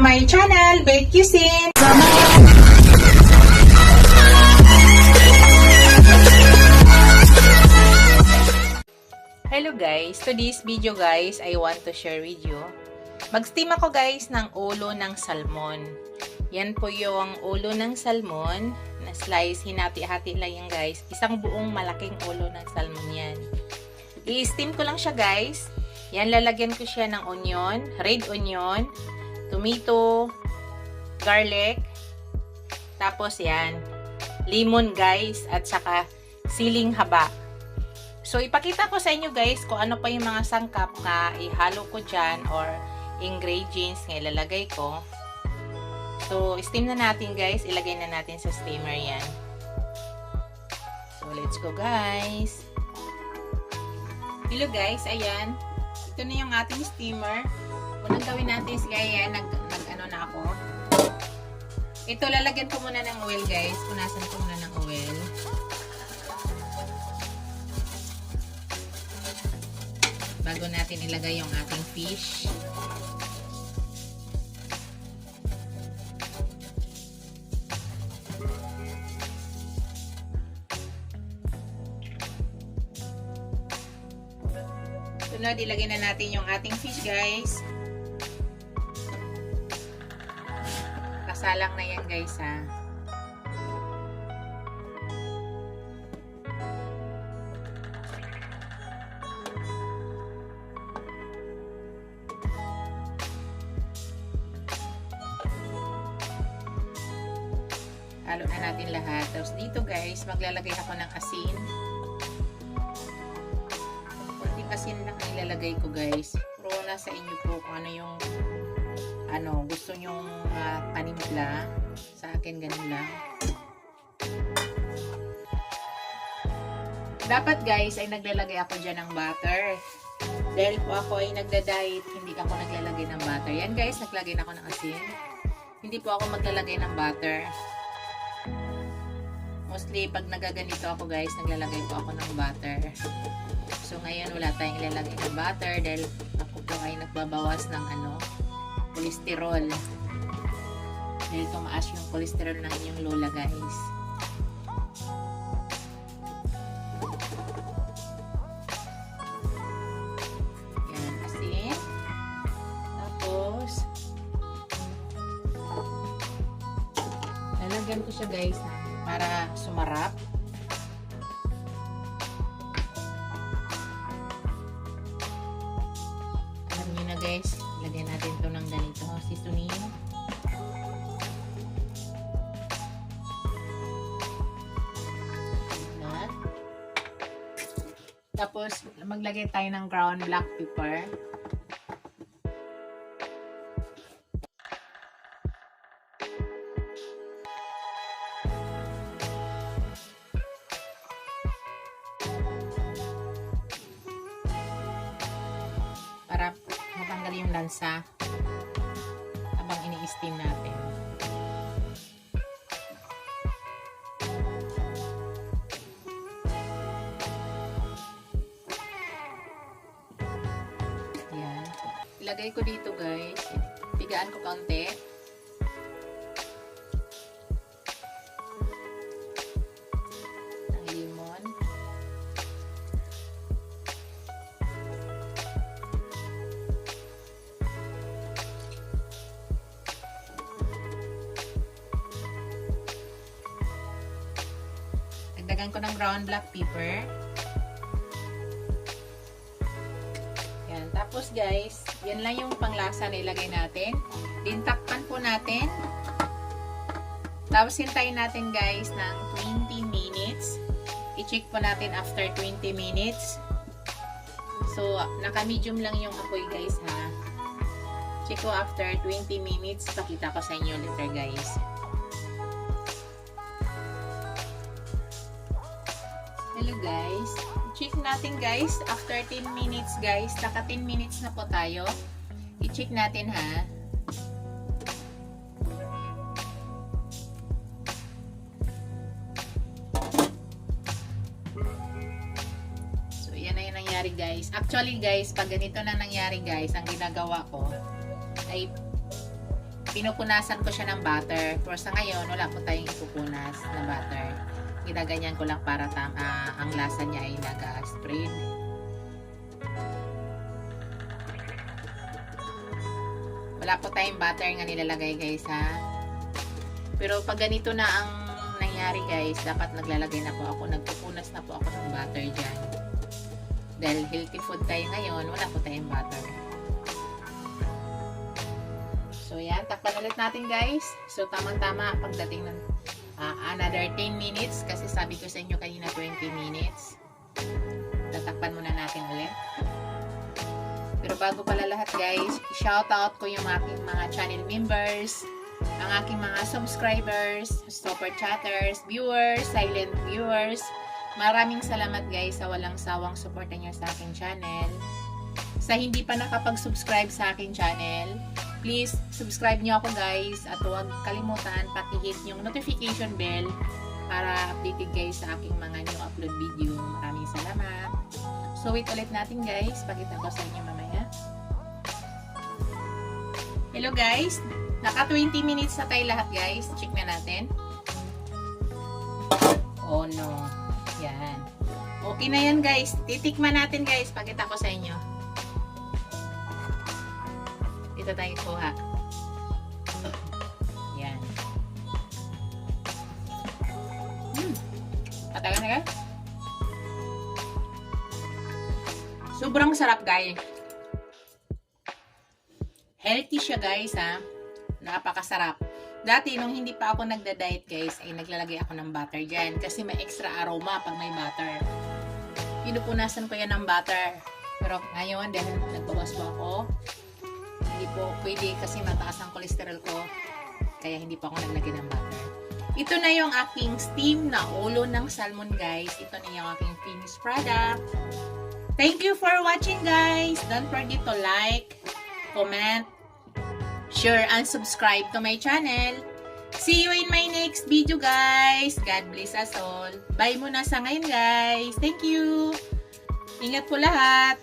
my channel, Bake Cuisine! Hello guys! Today's video guys, I want to share with you. Mag-steam ako guys ng ulo ng salmon. Yan po yung ulo ng salmon na slice, hinati-hati lang yan guys. Isang buong malaking ulo ng salmon yan. I-steam ko lang siya guys. Yan, lalagyan ko siya ng onion, red onion, tomato, garlic, tapos yan, lemon guys, at saka siling haba. So, ipakita ko sa inyo guys kung ano pa yung mga sangkap na ihalo ko dyan or ingredients na ilalagay ko. So, steam na natin guys. Ilagay na natin sa steamer yan. So, let's go guys. Hello guys, ayan. Ito na yung ating steamer. Unang gawin natin is gaya, nag-ano na ako. Ito, lalagyan ko muna ng oil guys. Punasan ko muna ng oil. Bago natin ilagay yung ating fish. Sunod, ilagay na natin yung ating fish guys. Kasalang na yan guys ha. Halo na natin lahat. Tapos dito guys, maglalagay ako ng asin. Konting asin lang ang ilalagay ko guys. Pero nasa inyo po kung ano yung gusto nyong panimpla. Sa akin ganun lang. Dapat guys ay naglalagay ako dyan ng butter. Dahil po ako ay nagda-diet, hindi ako naglalagay ng butter. Yan guys, naglagay na ako ng asin. Hindi po ako maglalagay ng butter. Mostly, pag nagaganito ako guys, naglalagay po ako ng butter. So, ngayon wala tayong ilalagay ng butter dahil ako po ay nagbabawas ng cholesterol. Dahil tumaas yung cholesterol ng inyong lola guys. Yan, asin. Tapos, lalagyan ko siya guys para sumarap. Alam nyo na guys, lagyan natin ito ng ganito, seasoning. Tapos, maglagay tayo ng ground black pepper. Para matanggal yung lansa habang ini-steam natin. Yan. Ilagay ko dito guys. Pigaan ko konti. Ng lemon. Dagdagan ko ng brown black pepper. Yan. Tapos guys, yan lang yung panglasa na ilagay natin. Takpan po natin. Tapos hintayin natin guys ng 20 minutes. I-check po natin after 20 minutes. So, naka-medium lang yung apoy guys ha. Check ko after 20 minutes. Pakita ko sa inyo later guys. Hello guys. I-check natin guys. After 10 minutes guys. Naka 10 minutes na po tayo. I-check natin ha. So yan na yung nangyari guys. Actually guys, pag ganito na nangyari guys, ang ginagawa ko ay pinupunasan ko siya ng butter. Pero sa ngayon, wala po tayong ipupunas na butter. Ginaganyan ko lang para ang lasa niya ay nag-spread. Wala po tayong butter nga nilalagay guys ha. Pero pag ganito na ang nangyari guys, dapat naglalagay na po ako, nagpupunas na po ako ng butter dyan. Dahil healthy food tayo ngayon, wala po tayong butter. So yan, takpan ulit natin guys. So tamang-tama pagdating ng another 10 minutes kasi sabi ko sa inyo kanina 20 minutes. Tatakpan muna natin ulit. Pero bago pala lahat guys, shoutout ko yung aking mga channel members, ang aking mga subscribers, super chatters, viewers, silent viewers. Maraming salamat guys sa walang sawang suporta niyo sa aking channel. Sa hindi pa nakapag-subscribe sa aking channel, please subscribe niyo ako guys at huwag kalimutan paki-hit yung notification bell para updated guys sa aking mga new upload video. Maraming salamat. So wait ulit natin guys, pakita ko sa inyo mamaya. Hello guys, naka 20 minutes na tayo lahat guys. Check na natin. Oh no. Yan. Okay na yan guys. Titikman natin guys. Pakita ko sa inyo. Ito tayo kuha. Yan. Patagan na guys. Sobrang sarap guys. Healthy siya guys ha. Napakasarap. Dati nung hindi pa ako nagda-diet guys, ay naglalagay ako ng butter dyan. Kasi may extra aroma pag may butter. Pinupunasan ko yan ng butter. Pero ngayon dahil nagbawas po ako, hindi po pwede kasi mataas ang cholesterol ko. Kaya hindi pa ako naglagay ng butter. Ito na yung aking steam na ulo ng salmon guys. Ito na yung aking finished product. Thank you for watching guys. Don't forget to like, comment, share, and subscribe to my channel. See you in my next video guys. God bless us all. Bye muna sa ngayon guys. Thank you. Ingat po lahat.